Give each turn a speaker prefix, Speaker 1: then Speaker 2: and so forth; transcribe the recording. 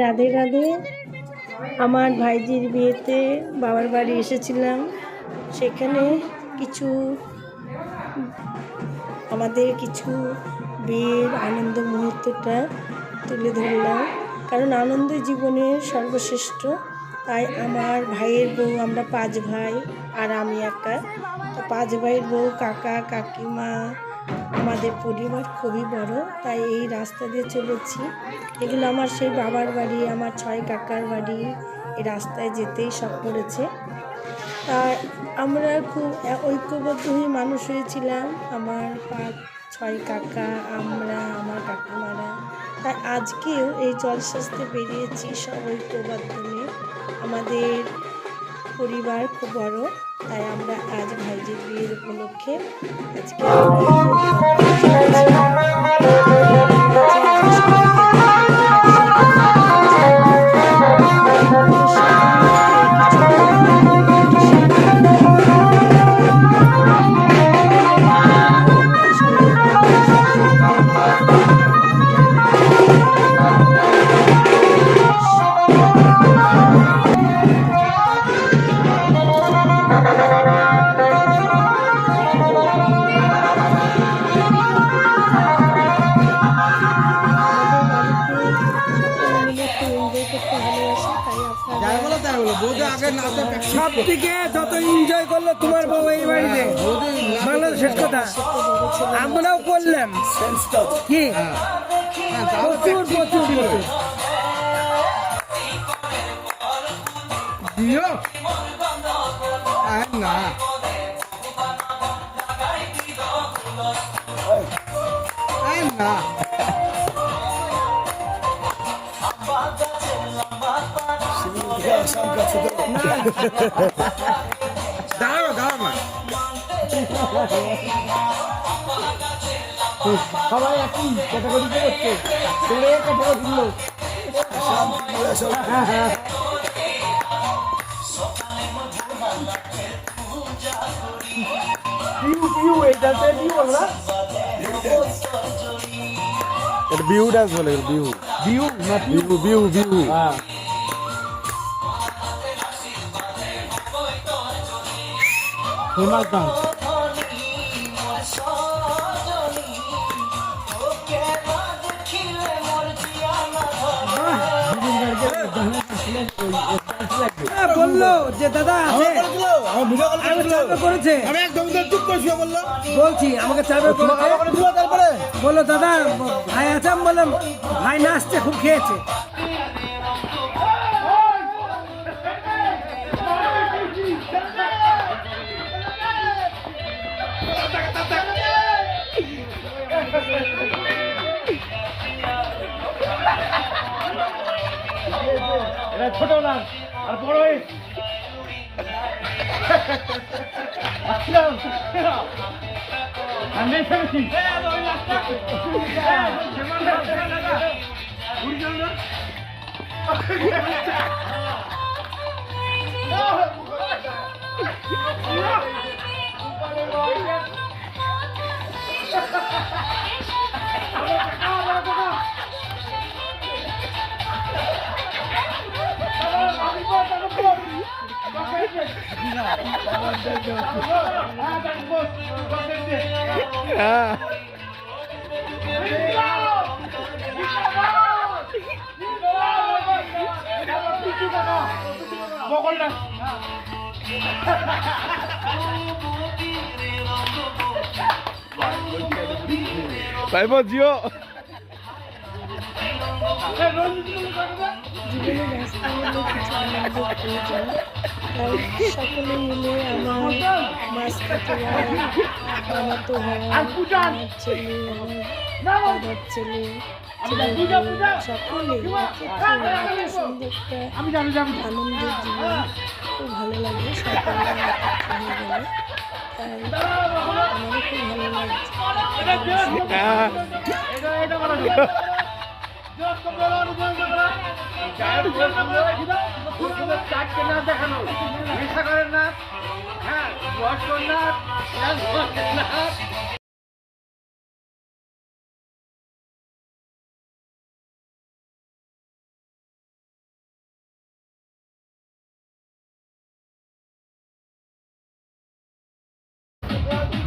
Speaker 1: রাধে রাধে। আমার ভাইজির বিয়েতে বাবার বাড়ি এসেছিলাম। সেখানে কিছু আমাদের কিছু বিয়ের আনন্দ মুহূর্তটা তুলে ধরলাম, কারণ আনন্দ জীবনের সর্বশ্রেষ্ঠ। তাই আমার ভাইয়ের বউ, আমরা 5 ভাই আর আমি একা, তো 5 ভাইয়ের বউ, কাকা কাকিমা, আমাদের পরিবার খুবই বড়। তাই এই রাস্তা দিয়ে চলেছি। এগুলো আমার সেই বাবার বাড়ি, আমার 6 কাকার বাড়ি। এই রাস্তায় যেতেই সব পড়েছে। আর আমরা খুব ঐক্যবদ্ধ হয়ে মানুষ হয়েছিলাম, আমার 5-6 কাকা, আমরা, আমার কাকিমারা। তাই আজকেও এই জলসাজতে বেরিয়েছি সব ঐক্যবদ্ধ নিয়ে। আমাদের পরিবার খুব বড়, তাই আমরা আজ ভাইজির বিয়ের উপলক্ষে আজকে
Speaker 2: সব থেকে যত এনজয় করলো তোমার বউ এই বাড়িতে, বাংলাদেশের কথা আমরাও করলাম কি প্রচুর প্রচুর প্রচুর।
Speaker 3: দাঁড়াও দাঁড়াও না,
Speaker 2: সবাই একই ক্যাটাগরিতে করছে, তোরে ক্যাটাগরি দিল।
Speaker 3: বিহু ডান্স বলে, বিহু
Speaker 2: বিহু না
Speaker 3: বিহু বিহু বিহু।
Speaker 2: Famous dance. বললো যে দাদা আছে, করেছে বলছি আমাকে চাপে বললো দাদা ভাই আছে, আমি বললাম ভাই নাচছে, খুব খেয়েছে। এটা ছোট না আর বড়
Speaker 3: তাই বল জিও।
Speaker 1: জীবনে রাস্তা হলে কিছু আনন্দ প্রয়োজন। তাই সকলে মিলে আমার মাসকাতেরা, আমার তো ভাই, আমার ছেলে, আমার দাদার ছেলে, সকলে সুন্দর একটা আনন্দের জীবন, খুব ভালো লাগে। সকলে হয়ে গেলে তাই আমারও খুব ভালো লাগছে।
Speaker 3: Go.